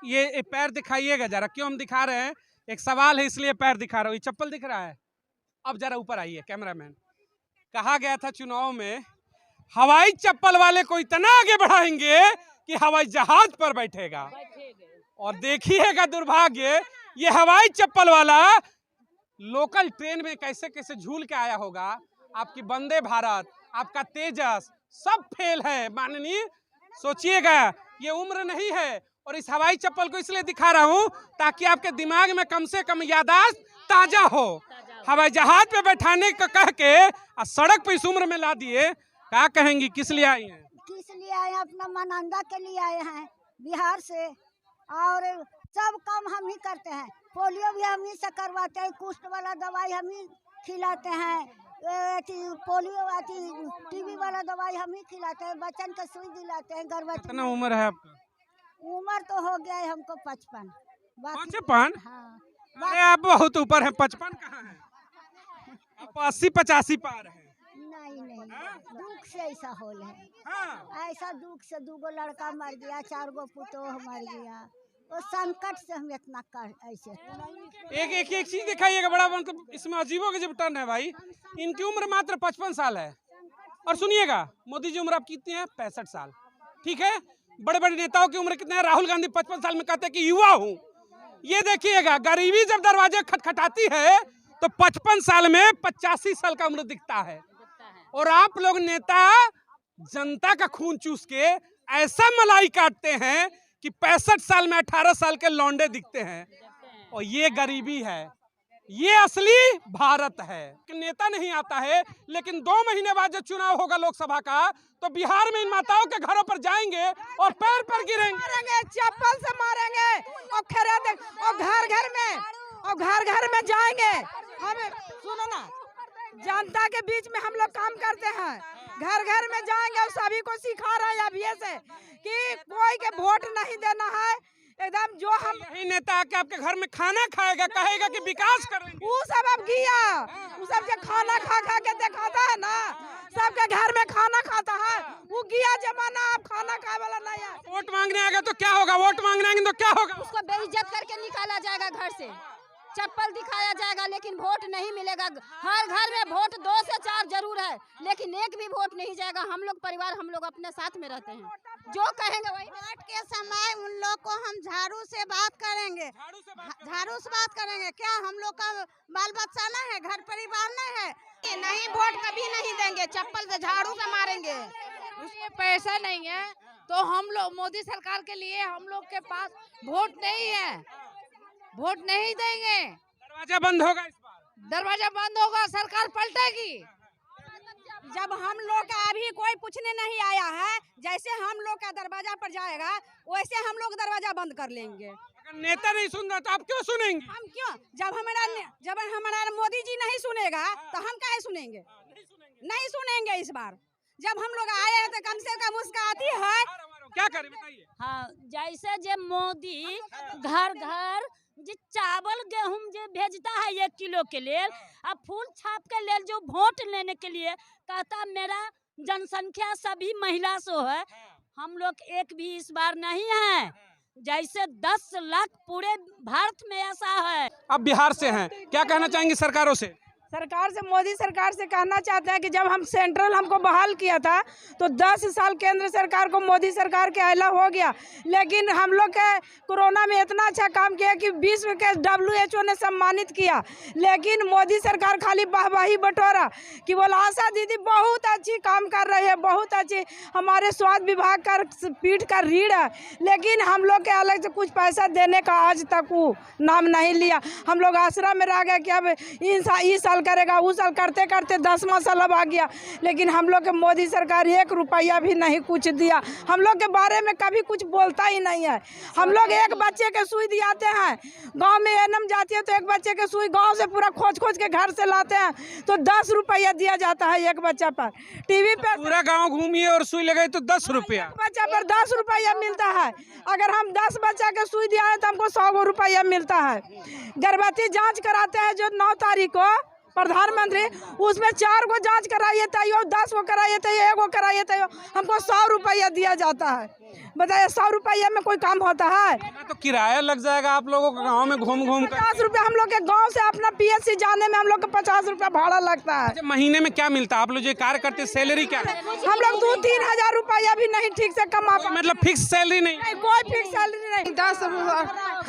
ये पैर दिखाइएगा जरा, क्यों हम दिखा रहे हैं, एक सवाल है इसलिए पैर दिखा रहा हूँ। ये चप्पल दिख रहा है? अब जरा ऊपर आइए कैमरामैन। कहा गया था चुनाव में हवाई चप्पल वाले को इतना आगे बढ़ाएंगे कि हवाई जहाज पर बैठेगा, और देखिएगा दुर्भाग्य, ये हवाई चप्पल वाला लोकल ट्रेन में कैसे कैसे झूल के आया होगा। आपकी वंदे भारत, आपका तेजस सब फेल है माननीय। सोचिएगा, ये उम्र नहीं है। और इस हवाई चप्पल को इसलिए दिखा रहा हूं ताकि आपके दिमाग में कम से कम याददाश्त ताजा हो। हवाई जहाज पे बैठाने का कह के सड़क पे इस उम्र में ला दिए। क्या कहेंगी, किस लिए आई हैं? किस लिए आए हैं? अपना मानंदा के लिए आए हैं बिहार से, और सब काम हम ही करते हैं। पोलियो भी हम ही से करवाते हैं, कुष्ठ वाला दवाई हम ही खिलाते हैं, पोलियो टीबी वाला दवाई हम ही खिलाते हैं, बच्चन का सुई दिलाते हैं, गर्भवती। कितना उम्र है आपका? उम्र तो हो गया है हमको 55। 55? हाँ। अरे आप बहुत ऊपर है, 55 कहाँ है? आप 80-85 पार है। नहीं, दुख से ऐसा होल है। हाँ। ऐसा दुख से 2 लड़का मर गया, 4 पुतोह मर गया, वो संकट से हम इतना कर ऐसे। एक चीज दिखाइएगा बड़ा, मतलब इसमें अजीबो गजब टर्न है भाई। इनकी उम्र मात्र 55 साल है। और सुनिएगा, मोदी जी उम्र आप कितनी है? 65 साल। ठीक है, बड़े बड़े नेताओं की उम्र कितने हैं? राहुल गांधी 55 साल में कहते हैं कि युवा हूँ। ये देखिएगा, गरीबी जब दरवाजे खटखटाती है तो 55 साल में 85 साल का उम्र दिखता है। और आप लोग नेता जनता का खून चूस के ऐसा मलाई काटते हैं कि 65 साल में 18 साल के लौंडे दिखते हैं। और ये गरीबी है, ये असली भारत है। नेता नहीं आता है, लेकिन 2 महीने बाद जब चुनाव होगा लोकसभा का, तो बिहार में इन माताओं के घरों पर जाएंगे और पैर पर गिरेंगे, चप्पल से मारेंगे, और घर में जाएंगे। हमें सुनो ना, जनता के बीच में हम लोग काम करते हैं, घर में जाएंगे और सभी को सिखा रहे हैं अभी से कि कोई के वोट नहीं देना है। एकदम जो हम यही नेता आके आपके घर में खाना खाएगा, कहेगा कि विकास करेंगे। वो सब अब गया, वो सब जो खाना खा के दिखाता है ना, सबके घर में खाना खाता है, वो गया जमाना। अब खाना खाए वाला नहीं है। वोट मांगने आएगा तो क्या होगा? वोट मांगने आएंगे तो क्या होगा? उसको बेइज्जत करके निकाला जाएगा घर से, चप्पल दिखाया जाएगा, लेकिन वोट नहीं मिलेगा। हर घर में वोट 2 से 4 जरूर है, लेकिन एक भी वोट नहीं जाएगा। हम लोग परिवार, हम लोग अपने साथ में रहते हैं, जो कहेंगे वही। वोट के समय उन लोग को हम झाड़ू से बात करेंगे, झाड़ू से बात करेंगे। क्या हम लोग का बाल बच्चा नहीं है, घर परिवार नहीं है? नहीं, वोट कभी नहीं देंगे, चप्पल से झाड़ू से मारेंगे। उसमें पैसा नहीं है तो हम लोग मोदी सरकार के लिए हम लोग के पास वोट नहीं है, वोट नहीं देंगे। दरवाजा बंद होगा इस बार, दरवाजा बंद होगा, सरकार पलटेगी। जब हम लोग का अभी कोई पूछने नहीं आया है, जैसे हम लोग का दरवाजा पर जाएगा वैसे हम लोग दरवाजा बंद कर लेंगे। अगर नेता नहीं सुन रहा तो आप क्यों सुनेंगे? हम क्यों? जब हमारा मोदी जी नहीं सुनेगा तो हम काहे सुनेंगे? नहीं सुनेंगे इस बार। जब हम लोग आए हैं तो कम से कम उसका आती है। क्या करें बताइए? हाँ, जैसे जे मोदी घर जे चावल गेहूं जे भेजता है 1 किलो के लिए, अब फूल छाप के लिए जो वोट लेने के लिए कहता मेरा जनसंख्या सभी महिला से है। हम लोग एक भी इस बार नहीं है, जैसे 10 लाख पूरे भारत में ऐसा है। अब बिहार से हैं, क्या कहना चाहेंगे सरकारों से? सरकार से, मोदी सरकार से कहना चाहते हैं कि जब हम सेंट्रल हमको बहाल किया था तो 10 साल केंद्र सरकार को मोदी सरकार के आला हो गया, लेकिन हम लोग के कोरोना में इतना अच्छा काम किया कि विश्व के WHO ने सम्मानित किया, लेकिन मोदी सरकार खाली वाहवाही बटोरा कि बोला आशा दीदी बहुत अच्छी काम कर रही है, बहुत अच्छी, हमारे स्वास्थ्य विभाग का पीठ का रीढ़ है, लेकिन हम लोग के अलग से कुछ पैसा देने का आज तक वो नाम नहीं लिया। हम लोग आसरा में रह गए कि अब इस साल करेगा, उस साल करते करते 10वां साल अब आ गया, लेकिन हम लोग के मोदी सरकार 1 रुपया भी नहीं कुछ दिया। हम लोग के बारे में कभी कुछ बोलता ही नहीं है। हम लोग एक बच्चे के सुई दियाते हैं, गांव में एनम जाती है तो एक बच्चे के सुई गांव से पूरा खोज के घर से लाते हैं तो 10 रुपया दिया जाता है एक बच्चा पर। टीवी पे पूरा गाँव घूमिए और सुई लगाए तो 10 रुपया, बच्चा पर 10 रुपया मिलता है। अगर हम 10 बच्चा के सुई दिया है तो हमको 100 रुपया मिलता है। गर्भवती जाँच कराते हैं जो 9 तारीख को, प्रधानमंत्री, उसमें 4 को जांच कराइए तैयो, 10 को कराइए तैयो, 1 को कराइए तैयो, हमको 100 रुपया दिया जाता है। बताइए 100 रुपया में कोई काम होता है? तो किराया लग जाएगा आप लोगों को गाँव में घूम घूम कर। 50 रुपया हम लोग के गाँव से अपना PSC जाने में हम लोग को 50 रुपया भाड़ा लगता है। अच्छा, महीने में क्या मिलता है? आप लोग जो कार्य करते हैं सैलरी क्या है? हम लोग 2-3 हजार रुपया भी नहीं ठीक से कमा पाते। मतलब फिक्स सैलरी नहीं? कोई फिक्स सैलरी नहीं। 10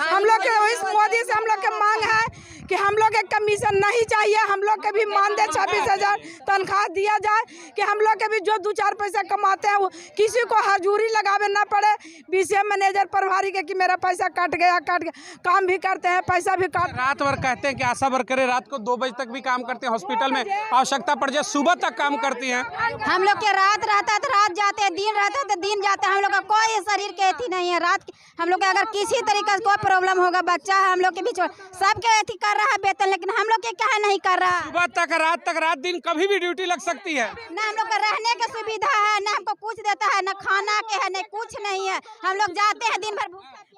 हम लोग के इस मोदी से हम लोग के मांग है कि हम लोग के कमीशन नहीं चाहिए, हम लोग के भी मानदेय 26,000 तनख्वाह दिया जाए, कि हम लोग के भी जो 2-4 पैसा कमाते हैं वो किसी को हजूरी लगावे ना पड़े। BCM मैनेजर प्रभारी के कि मेरा पैसा कट गया, काम भी करते हैं, पैसा भी काट। रात भर कहते हैं कि आशा वर्करें रात को 2 बजे तक भी काम करते हैं, हॉस्पिटल में आवश्यकता पड़ जाए सुबह तक काम करती हैं। हम लोग के रात रहता है तो रात जाते हैं, दिन रहता है तो दिन जाते हैं। हम लोग का कोई शरीर के अथी नहीं है। रात हम लोग के अगर किसी तरीके से कोई प्रॉब्लम होगा, बच्चा है हम लोग के बीच में, सबके अथी कर रहा है वेतन, लेकिन हम लोग के क्या है नहीं कर रहा। सुबह तक रात दिन कभी भी ड्यूटी लग सकती है। ना हम लोग का रहने की सुविधा है, ना हमको कुछ देता है, ना खाना के है, नहीं कुछ नहीं है। हम लोग जाते हैं दिन भर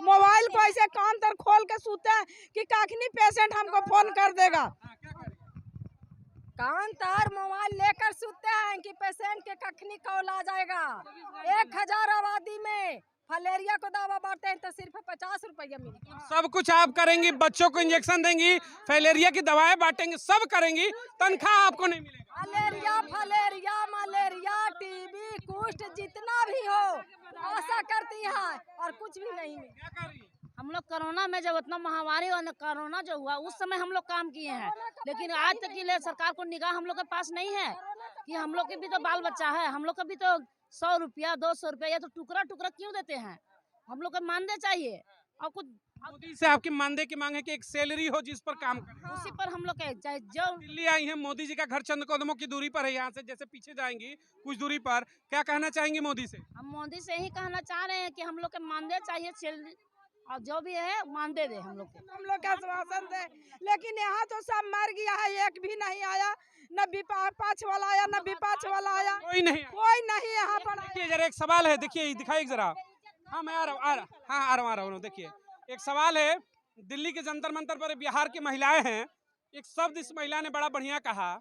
मोबाइल को ऐसे कान तर खोल के सोते हैं कि कखनी पेशेंट हमको फोन कर देगा। कान तर मोबाइल लेकर सोते हैं कि पेशेंट के कखनी कॉल आ जाएगा। 1000 आबादी में फलेरिया को दवा बांटते हैं तो सिर्फ 50 रुपया मिलेगा। सब कुछ आप करेंगी, बच्चों को इंजेक्शन देंगी, फैलेरिया की दवाएं बांटेंगी, सब करेंगी, तनख्वाह आपको नहीं मिलेगा। फलेरिया, मलेरिया, TB, कुष्ठ जितना भी हो आशा करती है और कुछ भी नहीं मिला। हम लोग कोरोना में जब इतना महामारी और कोरोना जो हुआ उस समय हम लोग काम किए हैं, लेकिन आज तक के लिए सरकार को निगाह हम लोग के पास नहीं है कि हम लोग के भी तो बाल बच्चा है, हम लोग का भी तो 100 रुपया 200 रुपया या तो टुकड़ा क्यों देते हैं? हम लोग का मानदेय चाहिए। और कुछ मोदी से आपकी मानदेय की मांग है कि एक सैलरी हो जिस पर काम करें। उसी पर हम लोग के चाहे जो दिल्ली आई हैं, मोदी जी का घर चंद कदमों की दूरी पर है, यहाँ से जैसे पीछे जाएंगी कुछ दूरी पर, क्या कहना चाहेंगी मोदी से? हम मोदी से यही कहना चाह रहे हैं कि हम लोग के मानदेय चाहिए, सैलरी और जो भी है मानदेय दे हम लोग को। हम लोग का आश्वासन दे, लेकिन यहाँ तो सब मर गया है, एक भी नहीं आया, न विपक्ष वाला आया, न विपक्ष वाला आया, कोई नहीं यहाँ पर। देखिए जरा एक सवाल है, देखिए दिखाइए जरा। हाँ मैं आ रहा हूँ। देखिए एक सवाल है, दिल्ली के जंतर मंतर पर बिहार की महिलाएं हैं, एक शब्द इस महिला ने बड़ा बढ़िया कहा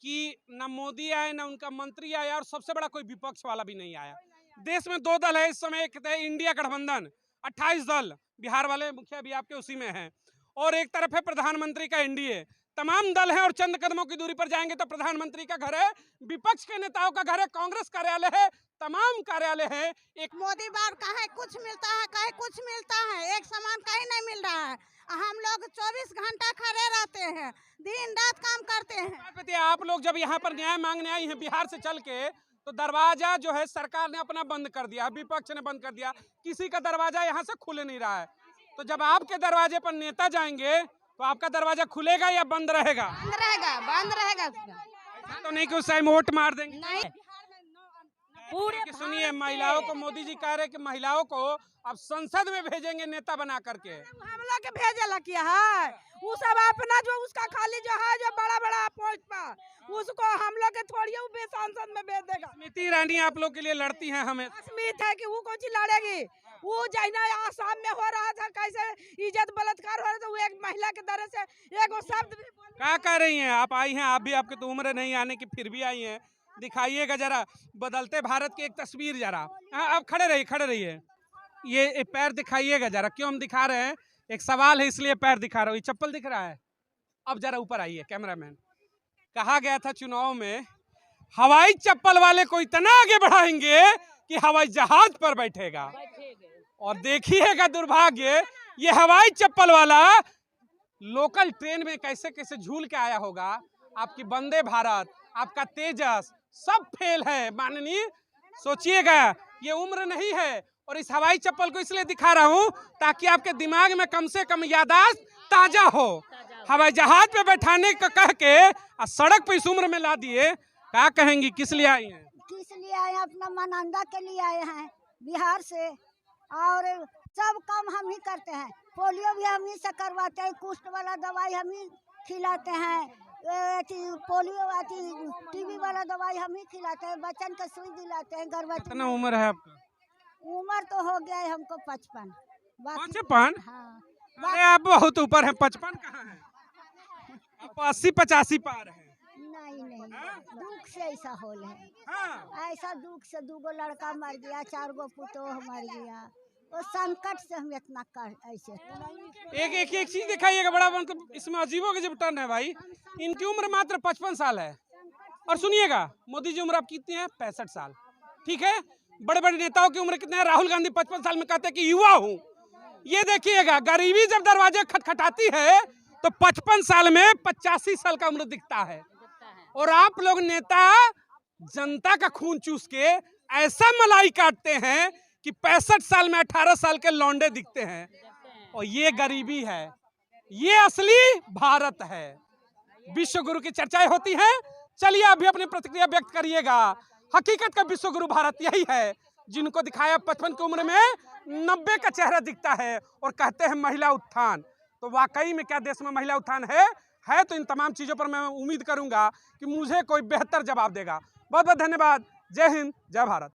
कि न मोदी आए न उनका मंत्री आया और सबसे बड़ा कोई विपक्ष वाला भी नहीं आया। देश में 2 दल है इस समय, एक है इंडिया गठबंधन, 28 दल, बिहार वाले मुखिया भी आपके उसी में हैं, और एक तरफ है प्रधानमंत्री का NDA। तमाम दल हैं और चंद कदमों की दूरी पर जाएंगे तो प्रधानमंत्री का घर है, विपक्ष के नेताओं का घर है, कांग्रेस कार्यालय है, तमाम कार्यालय है। एक मोदी बार कहे कुछ मिलता है, कहे कुछ मिलता है, एक सामान कहीं नहीं मिल रहा है। हम लोग 24 घंटा खड़े रहते हैं, दिन रात काम करते हैं। आप लोग जब यहाँ पर न्याय मांगने आई हैं बिहार से चल के, तो दरवाजा जो है सरकार ने अपना बंद कर दिया, विपक्ष ने बंद कर दिया, किसी का दरवाजा यहाँ से खुल नहीं रहा है। तो जब आपके दरवाजे पर नेता जाएंगे तो आपका दरवाजा खुलेगा या बंद रहेगा? बंद रहेगा। तो नहीं कि उस टाइम वोट मार देंगे? नहीं। पूरे सुनिए, महिलाओं को मोदी जी कह रहे कि महिलाओं को अब संसद में भेजेंगे नेता बना करके। हम लोग के भेजे किया है, वो सब अपना जो उसका खाली जो है जो बड़ा पोस्ट पर, उसको हम लोग के थोड़ी संसद में भेज देगा। स्मृति ईरानी आप लोग के लिए लड़ती हैं, हमें उम्मीद है कि वो कुछ लड़ेगी। वो जैना आसाम में हो रहा था, कैसे इज्जत बलात्कार हो रहा था, वो एक महिला के तरह से एक शब्द भी क्या कह रही हैं? आप आई हैं, आप भी, आपकी तो उम्र नहीं आने की, फिर भी आई हैं, दिखाइएगा जरा बदलते भारत की एक तस्वीर जरा। आप खड़े रहिए, ये पैर दिखाइएगा जरा। क्यों हम दिखा रहे हैं? एक सवाल है इसलिए पैर दिखा रहा हूँ। ये चप्पल दिख रहा है? अब जरा ऊपर आइए कैमरामैन। कहा गया था चुनाव में हवाई चप्पल वाले को इतना आगे बढ़ाएंगे कि हवाई जहाज पर बैठेगा, और देखिएगा दुर्भाग्य, ये हवाई चप्पल वाला लोकल ट्रेन में कैसे कैसे झूल के आया होगा। आपकी वंदे भारत, आपका तेजस सब फेल है माननीय। सोचिएगा, ये उम्र नहीं है, और इस हवाई चप्पल को इसलिए दिखा रहा हूं ताकि आपके दिमाग में कम से कम याददाश्त ताजा हो। हवाई जहाज पे बैठाने का कह के सड़क पे इस उम्र में ला दिए। क्या कहेंगी, किस लिए आई हैं? किस लिए आए हैं? अपना मानंदा के लिए आए हैं बिहार से, और सब काम हम ही करते हैं। पोलियो भी हम ही से करवाते हैं, कुष्ठ वाला दवाई हम ही खिलाते हैं, पोलियो TB वाला दवाई हम ही खिलाते हैं, बच्चन का सुई दिलाते हैं, गर्भवती। कितना उम्र है आपका? उम्र तो हो गया है हमको 55। 55? हाँ। अरे आप बहुत ऊपर है, 55 कहाँ है? 80-85 पार है। नहीं दुख से ऐसा होल है। हाँ। ऐसा दुख से 2 लड़का मर गया, 4 पुतोह मर गया। वो संकट से हम इतना कर ऐसे एक चीज दिखाइएगा बड़ा मतलब इसमें अजीबो गजब टर्न है भाई। इनकी उम्र मात्र 55 साल है और सुनिएगा मोदी जी उम्र आप कितनी है? 65 साल। ठीक है, बड़े बड़े नेताओं की उम्र कितने है? राहुल गांधी 55 साल में कहते हैं कि युवा हूँ। ये देखिएगा गरीबी जब दरवाजे खटखटाती है तो 55 साल में 85 साल का उम्र दिखता है। और आप लोग नेता जनता का खून चूस के ऐसा मलाई काटते हैं कि 65 साल में 18 साल के लौंडे दिखते हैं। और ये गरीबी है, ये असली भारत है। विश्व गुरु की चर्चाएं होती हैं। चलिए अभी अपनी प्रतिक्रिया व्यक्त करिएगा। हकीकत का विश्व गुरु भारत यही है जिनको दिखाया 55 की उम्र में 90 का चेहरा दिखता है और कहते हैं महिला उत्थान। तो वाकई में क्या देश में महिला उत्थान है तो इन तमाम चीजों पर मैं उम्मीद करूंगा कि मुझे कोई बेहतर जवाब देगा। बहुत बहुत धन्यवाद। जय हिंद, जय भारत।